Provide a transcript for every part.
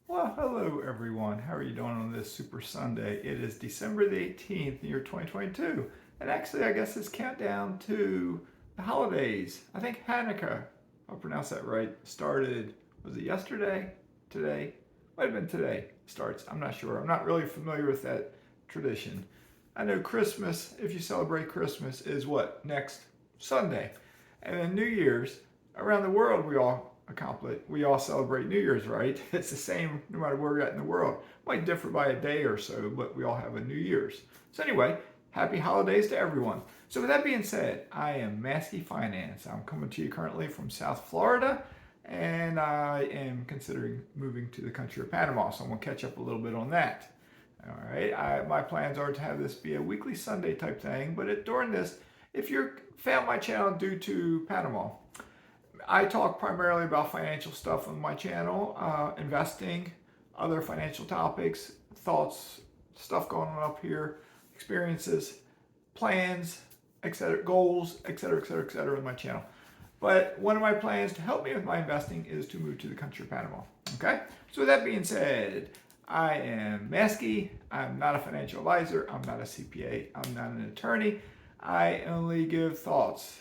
Well, hello everyone. How are you doing on this Super Sunday? It is December the 18th, year 2022. And actually, I guess it's countdown to the holidays. I think Hanukkah, if I pronounce that right, started, was it yesterday? Today? Might have been today starts. I'm not sure. I'm not really familiar with that tradition. I know Christmas, if you celebrate Christmas, is what? Next Sunday. And then New Year's, around the world, we all celebrate New Year's, right? It's the same no matter where we're at in the world. Might differ by a day or so, but we all have a New Year's. So anyway, happy holidays to everyone. So with that being said, I am Maskey Finance. I'm coming to you currently from South Florida, and I am considering moving to the country of Panama. So I'm gonna catch up a little bit on that. All right, my plans are to have this be a weekly Sunday type thing, but during this, if you found my channel due to Panama, I talk primarily about financial stuff on my channel, investing, other financial topics, thoughts, stuff going on up here, experiences, plans, etc., goals, etc., etc., etc. on my channel. But one of my plans to help me with my investing is to move to the country of Panama. Okay? So with that being said, I am Maskey. I'm not a financial advisor. I'm not a CPA. I'm not an attorney. I only give thoughts.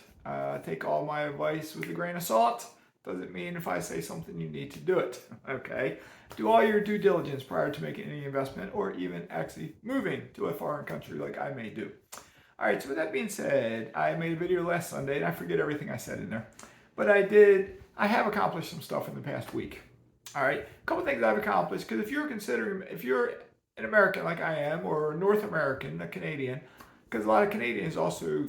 Take all my advice with a grain of salt. Doesn't mean if I say something you need to do it. Okay? Do all your due diligence prior to making any investment or even actually moving to a foreign country like I may do. All right, so with that being said, I made a video last Sunday and I forget everything I said in there. But I have accomplished some stuff in the past week. All right, a couple things I've accomplished, because if you're an American like I am, or a North American, a Canadian, because a lot of Canadians also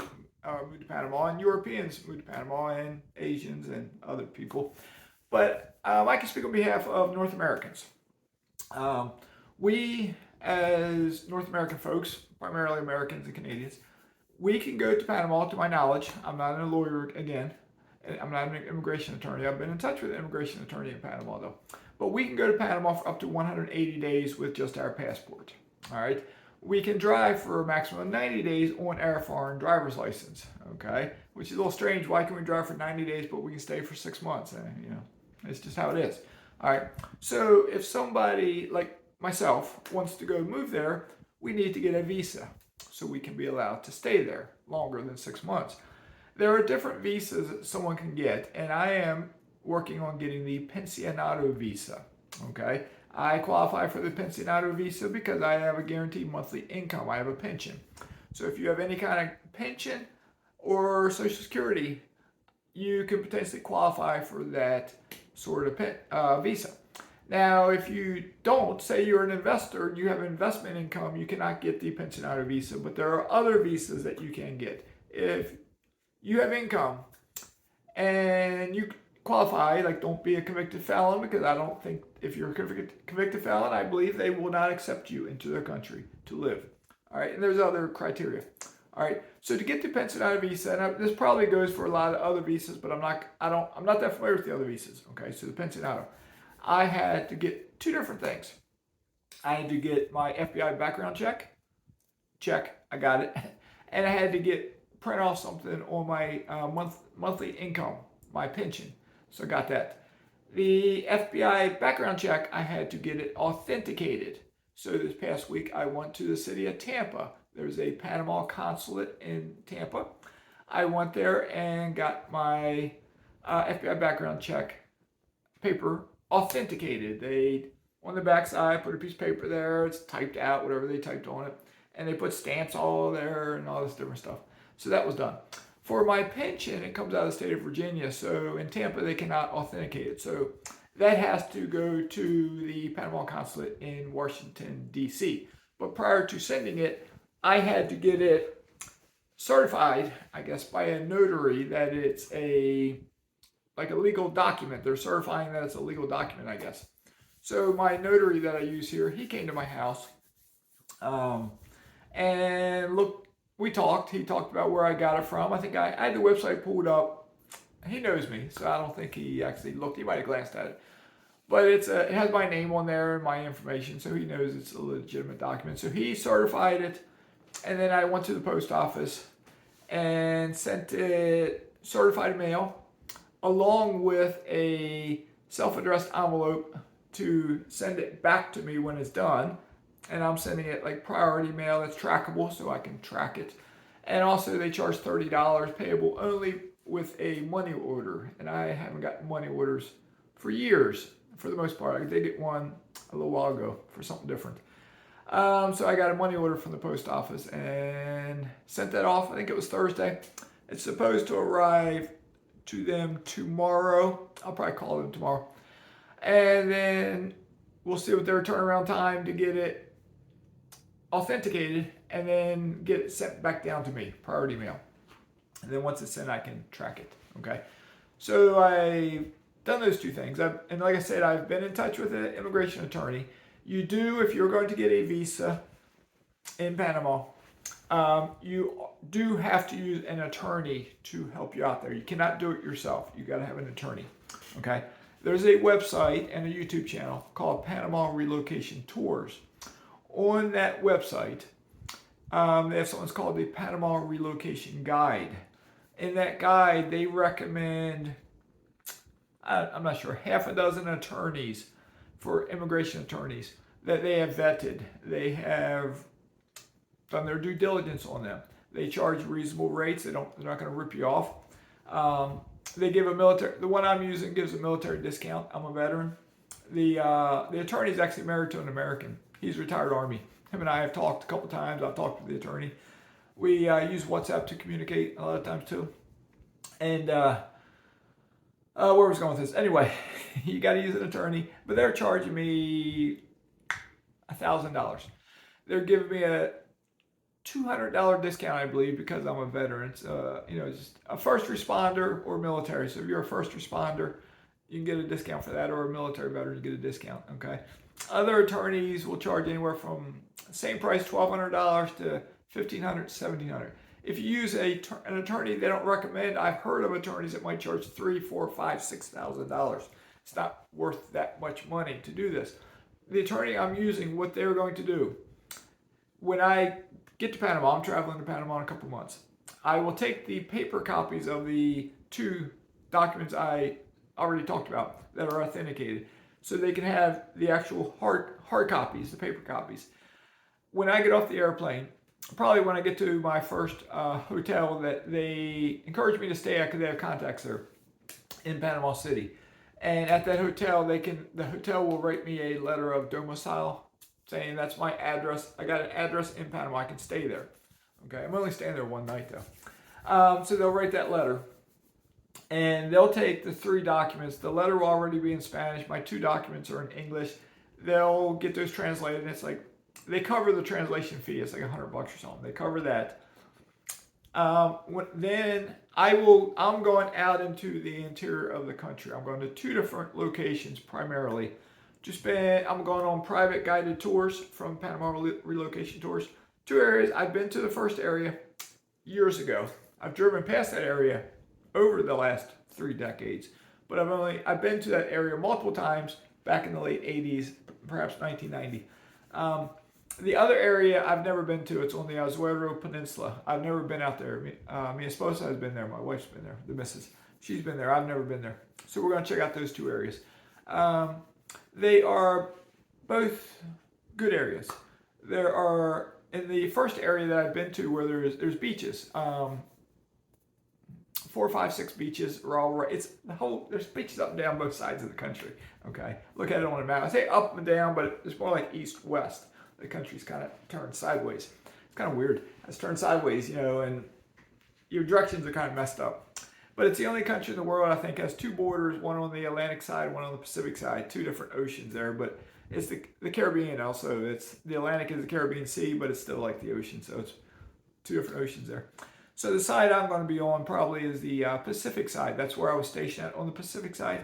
moved to Panama, and Europeans moved to Panama, and Asians and other people. But I can speak on behalf of North Americans. We, as North American folks, primarily Americans and Canadians, we can go to Panama, to my knowledge. I'm not a lawyer again. I'm not an immigration attorney. I've been in touch with an immigration attorney in Panama, though. But we can go to Panama for up to 180 days with just our passport. All right. We can drive for a maximum of 90 days on our foreign driver's license. Okay. Which is a little strange. Why can we drive for 90 days, but we can stay for 6 months? It's just how it is. All right. So if somebody like myself wants to go move there, we need to get a visa so we can be allowed to stay there longer than 6 months. There are different visas that someone can get, and I am working on getting the pensionado visa. Okay, I qualify for the pensionado visa because I have a guaranteed monthly income. I have a pension. So if you have any kind of pension or Social Security, you can potentially qualify for that sort of visa. Now, if you don't, say you're an investor, you have investment income, you cannot get the pensionado visa, but there are other visas that you can get. If you have income and you qualify, like don't be a convicted felon, because I don't think if you're a convicted felon, I believe they will not accept you into their country to live. All right, and there's other criteria. All right, so to get the pensionado visa, and this probably goes for a lot of other visas, but I'm not that familiar with the other visas. Okay, so the pensionado, I had to get two different things. I had to get my FBI background check. I got it, and I had to print off something on my monthly income, my pension. So I got that. The FBI background check, I had to get it authenticated. So this past week, I went to the city of Tampa. There's a Panama consulate in Tampa. I went there and got my FBI background check paper authenticated. They, on the back side, put a piece of paper there. It's typed out, whatever they typed on it. And they put stamps all there and all this different stuff. So that was done. For my pension, it comes out of the state of Virginia. So in Tampa, they cannot authenticate it. So that has to go to the Panama consulate in Washington, D.C. But prior to sending it, I had to get it certified, I guess, by a notary that it's like a legal document. They're certifying that it's a legal document, I guess. So my notary that I use here, he came to my house and looked. We talked. He talked about where I got it from. I think I had the website pulled up. He knows me, so I don't think he actually looked. He might have glanced at it. But it has my name on there and my information, so he knows it's a legitimate document. So he certified it, and then I went to the post office and sent it certified mail along with a self-addressed envelope to send it back to me when it's done. And I'm sending it like priority mail that's trackable so I can track it. And also they charge $30 payable only with a money order. And I haven't gotten money orders for years for the most part. I did get one a little while ago for something different. So I got a money order from the post office and sent that off. I think it was Thursday. It's supposed to arrive to them tomorrow. I'll probably call them tomorrow. And then we'll see what their turnaround time to get it authenticated and then get it sent back down to me, priority mail. And then once it's sent, I can track it. Okay. So I've done those two things. And like I said, I've been in touch with an immigration attorney. You do, if you're going to get a visa in Panama, you do have to use an attorney to help you out there. You cannot do it yourself. You got to have an attorney. Okay. There's a website and a YouTube channel called Panama Relocation Tours. On that website, they have something called the Panama Relocation Guide. In that guide, they recommend, I'm not sure, half a dozen attorneys for immigration attorneys that they have vetted. They have done their due diligence on them. They charge reasonable rates. They're not going to rip you off. They give a military, the one I'm using gives a military discount. I'm a veteran. The attorney is actually married to an American. He's retired Army. Him and I have talked a couple times. I've talked to the attorney. We use WhatsApp to communicate a lot of times too. And where was I going with this? Anyway, you got to use an attorney, but they're charging me $1,000. They're giving me a $200 discount, I believe, because I'm a veteran. It's, just a first responder or military. So if you're a first responder, you can get a discount for that, or a military veteran, you get a discount. Okay. Other attorneys will charge anywhere from same price, $1,200 to $1,500, $1,700. If you use an attorney they don't recommend, I've heard of attorneys that might charge $3,000, $4,000, $5,000, $6,000. It's not worth that much money to do this. The attorney I'm using, what they're going to do, when I get to Panama, I'm traveling to Panama in a couple months. I will take the paper copies of the two documents I already talked about that are authenticated, so they can have the actual hard copies, the paper copies. When I get off the airplane, probably when I get to my first hotel that they encourage me to stay at because they have contacts there in Panama City. And at that hotel, the hotel will write me a letter of domicile saying that's my address. I got an address in Panama. I can stay there. Okay, I'm only staying there one night though. So they'll write that letter. And they'll take the three documents. The letter will already be in Spanish. My two documents are in English. They'll get those translated. And it's like, they cover the translation fee. It's like $100 or something. They cover that. Then I'm going out into the interior of the country. I'm going to two different locations primarily. I'm going on private guided tours from Panama Relocation Tours. Two areas. I've been to the first area years ago. I've driven past that area over the last 3 decades, but I've been to that area multiple times back in the late 80s, perhaps 1990. The other area I've never been to, it's on the Azuero Peninsula. I've never been out there. Mi esposa has been there. My wife's been there. The missus. She's been there. I've never been there. So we're going to check out those two areas. They are both good areas. There are, in the first area that I've been to where there's beaches, 4, 5, 6 beaches are all right. There's beaches up and down both sides of the country. Okay. Look at it on a map. I say up and down, but it's more like east, west. The country's kind of turned sideways. It's kind of weird. It's turned sideways, and your directions are kind of messed up. But it's the only country in the world, I think, has 2 borders, one on the Atlantic side, one on the Pacific side, 2 different oceans there. But it's the Caribbean also. The Atlantic is the Caribbean Sea, but it's still like the ocean. So it's 2 different oceans there. So the side I'm going to be on probably is the Pacific side. That's where I was stationed at, on the Pacific side.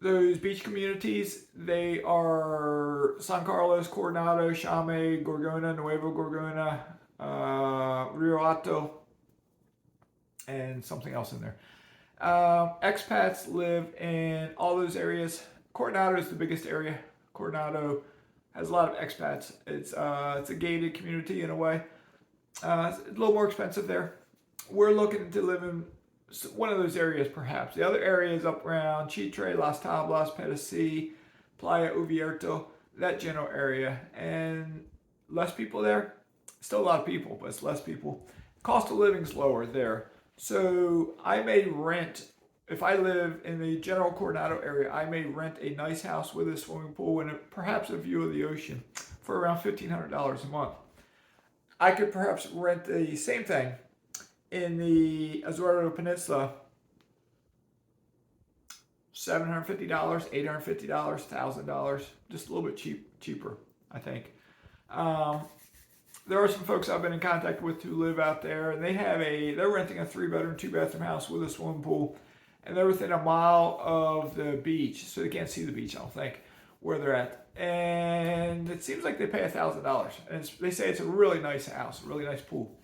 Those beach communities, they are San Carlos, Coronado, Chame, Gorgona, Nuevo Gorgona, Rio Hato, and something else in there. Expats live in all those areas. Coronado is the biggest area. Coronado has a lot of expats. It's a gated community in a way. It's a little more expensive there. We're looking to live in one of those areas perhaps. The other areas up around Chitre, Las Tablas, Pedasi, Playa Ubierto, that general area, and less people there. Still a lot of people, but it's less people. Cost of living is lower there. So I may rent, if I live in the general Coronado area, I may rent a nice house with a swimming pool and perhaps a view of the ocean for around $1,500 a month. I could perhaps rent the same thing in the Azuero Peninsula, $750, $850, $1,000, just a little bit cheaper, I think. There are some folks I've been in contact with who live out there, and they're renting a 3-bedroom, 2-bathroom house with a swimming pool, and they're within a mile of the beach, so they can't see the beach, I don't think, where they're at. And it seems like they pay $1,000, and they say it's a really nice house, a really nice pool.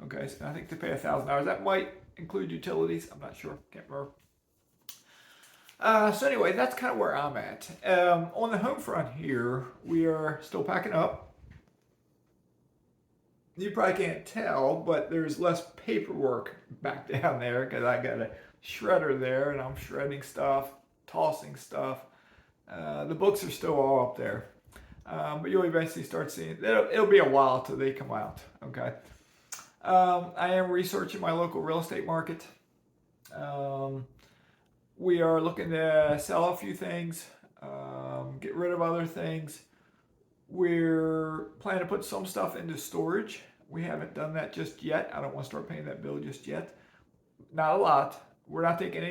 Okay, so I think they pay $1,000. That might include utilities. I'm not sure. Can't remember. So anyway, that's kind of where I'm at. On the home front here, we are still packing up. You probably can't tell, but there's less paperwork back down there because I got a shredder there and I'm shredding stuff, tossing stuff. The books are still all up there. But you'll eventually start seeing, it'll be a while till they come out, okay? I am researching my local real estate market. We are looking to sell a few things, get rid of other things. We're planning to put some stuff into storage. We haven't done that just yet. I don't want to start paying that bill just yet. Not a lot. We're not taking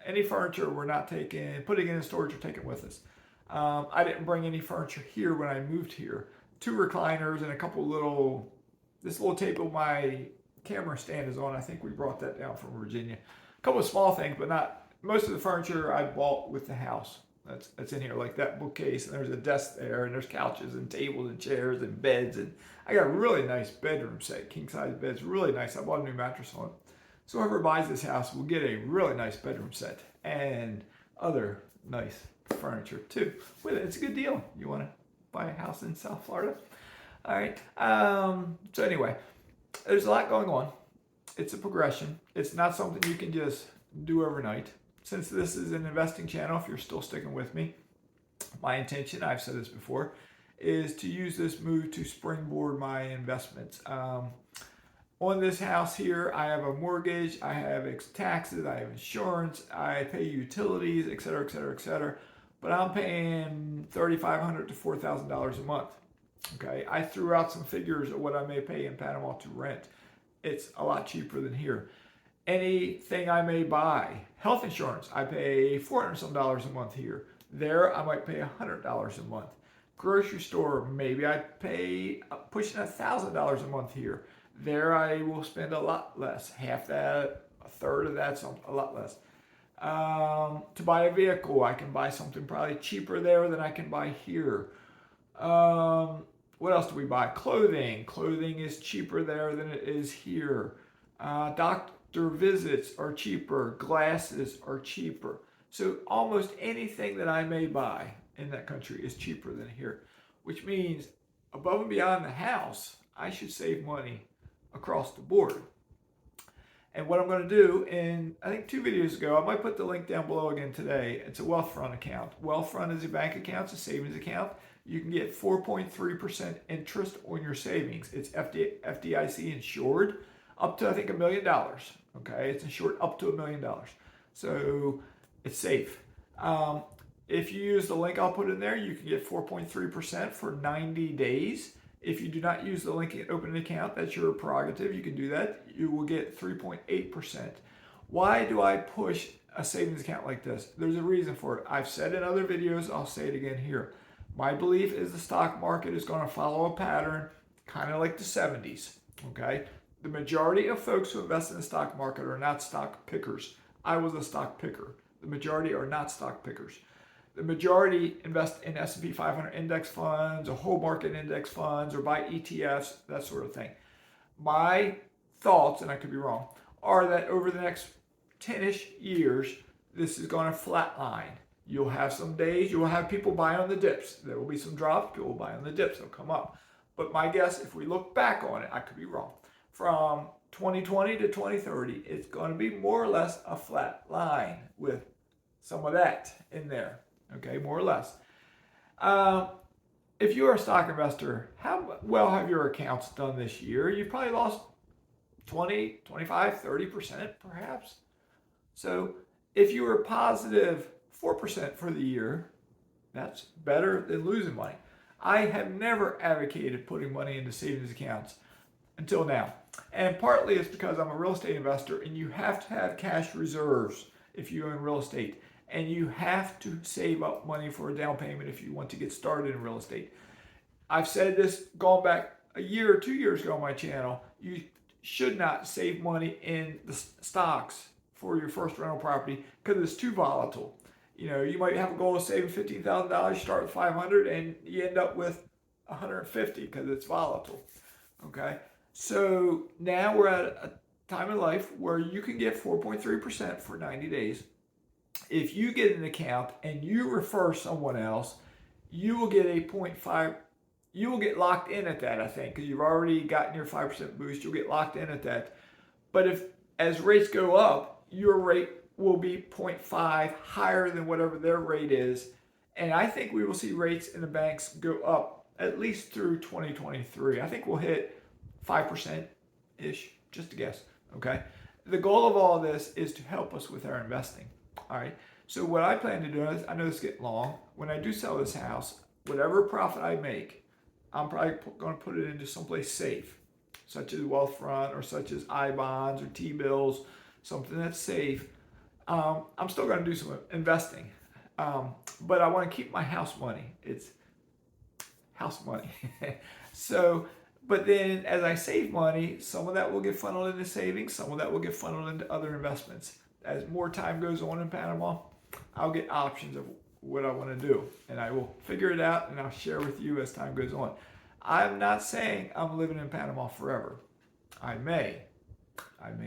any furniture. We're not putting it in storage or taking it with us. I didn't bring any furniture here when I moved here. 2 recliners and a couple this little table my camera stand is on. I think we brought that down from Virginia. A couple of small things, but not most of the furniture I bought with the house. That's in here, like that bookcase, and there's a desk there, and there's couches and tables and chairs and beds, and I got a really nice bedroom set, king size beds, really nice. I bought a new mattress on it. So whoever buys this house will get a really nice bedroom set and other nice furniture too with it. It's a good deal. You want to buy a house in South Florida? All right. So anyway, there's a lot going on. It's a progression. It's not something you can just do overnight. Since this is an investing channel, if you're still sticking with me, my intention, I've said this before, is to use this move to springboard my investments. On this house here, I have a mortgage, I have taxes, I have insurance, I pay utilities, et cetera, et cetera, et cetera. But I'm paying $3,500 to $4,000 a month. Okay, I threw out some figures of what I may pay in Panama to rent. It's a lot cheaper than here. Anything I may buy, health insurance, I pay $400 some a month here. There, I might pay $100 a month. Grocery store, maybe I pay pushing $1,000 a month here. There, I will spend a lot less, half that, a third of that, a lot less. To buy a vehicle, I can buy something probably cheaper there than I can buy here. What else do we buy? Clothing. Clothing is cheaper there than it is here. Doctor visits are cheaper. Glasses are cheaper. So almost anything that I may buy in that country is cheaper than here, which means above and beyond the house, I should save money across the board. And what I'm going to do, in I think 2 videos ago, I might put the link down below again today. It's a Wealthfront account. Wealthfront is a bank account, it's a savings account. You can get 4.3% interest on your savings. It's FDIC insured up to, I think, $1 million. Okay, it's insured up to $1 million. So it's safe. If you use the link I'll put in there, you can get 4.3% for 90 days. If you do not use the link and open an account, that's your prerogative. You can do that. You will get 3.8%. Why do I push a savings account like this? There's a reason for it. I've said in other videos, I'll say it again here. My belief is the stock market is going to follow a pattern kind of like the 70s, okay? The majority of folks who invest in the stock market are not stock pickers. I was a stock picker. The majority are not stock pickers. The majority invest in S&P 500 index funds or whole market index funds or buy ETFs, that sort of thing. My thoughts, and I could be wrong, are that over the next 10-ish years, this is going to flatline. You'll have some days, you'll have people buy on the dips. There will be some drops, people will buy on the dips, they'll come up. But my guess, if we look back on it, I could be wrong, from 2020 to 2030, it's going to be more or less a flat line with some of that in there. Okay, more or less. If you are a stock investor, how well have your accounts done this year? You've probably lost 20, 25, 30% perhaps. So if you were positive 4% for the year, that's better than losing money. I have never advocated putting money into savings accounts until now. And partly it's because I'm a real estate investor and you have to have cash reserves if you own real estate. And you have to save up money for a down payment if you want to get started in real estate. I've said this going back a year or 2 years ago on my channel. You should not save money in the stocks for your first rental property because it's too volatile. You know, you might have a goal of saving $15,000, you start with 500 and you end up with 150 because it's volatile. Okay, so now we're at a time in life where you can get 4.3% for 90 days. If you get an account and you refer someone else, you will get a 0.5. You will get locked in at that, I think, because you've already gotten your 5% boost. You'll get locked in at that. But if as rates go up, your rate will be 0.5 higher than whatever their rate is. And I think we will see rates in the banks go up at least through 2023. I think we'll hit 5%-ish, just a guess, okay? The goal of all of this is to help us with our investing, all right? So what I plan to do is, I know this is getting long, when I do sell this house, whatever profit I make, I'm probably going to put it into someplace safe, such as Wealthfront or such as I-bonds or T-bills, something that's safe. I'm still going to do some investing, but I want to keep my house money. It's house money. So, but then as I save money, some of that will get funneled into savings, some of that will get funneled into other investments. As more time goes on in Panama, I'll get options of what I want to do, and I will figure it out and I'll share with you as time goes on. I'm not saying I'm living in Panama forever. I may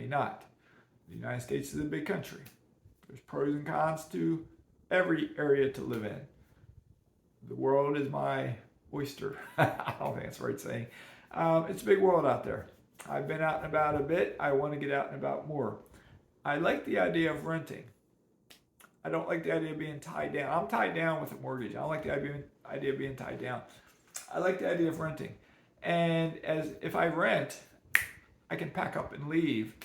not. The United States is a big country. There's pros and cons to every area to live in. The world is my oyster. I don't think that's the right saying. It's a big world out there. I've been out and about a bit. I want to get out and about more. I like the idea of renting. I don't like the idea of being tied down. I'm tied down with a mortgage. I don't like the idea of being tied down. I like the idea of renting. And if I rent, I can pack up and leave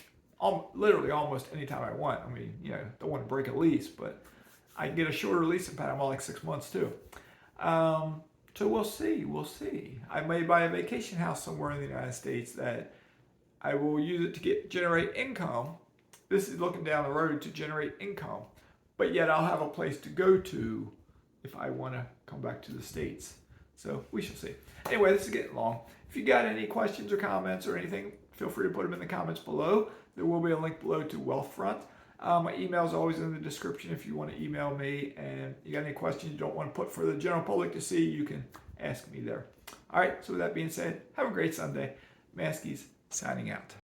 literally almost anytime I want. I mean, you know, don't want to break a lease, but I can get a shorter lease in Panama, like 6 months too. So we'll see. I may buy a vacation house somewhere in the United States that I will use it to generate income. This is looking down the road to generate income, but yet I'll have a place to go to if I want to come back to the States. So we shall see. Anyway, this is getting long. If you got any questions or comments or anything, feel free to put them in the comments below. There will be a link below to Wealthfront. My email is always in the description if you want to email me, and you got any questions you don't want to put for the general public to see, you can ask me there. All right, so with that being said, have a great Sunday. Mazke's signing out.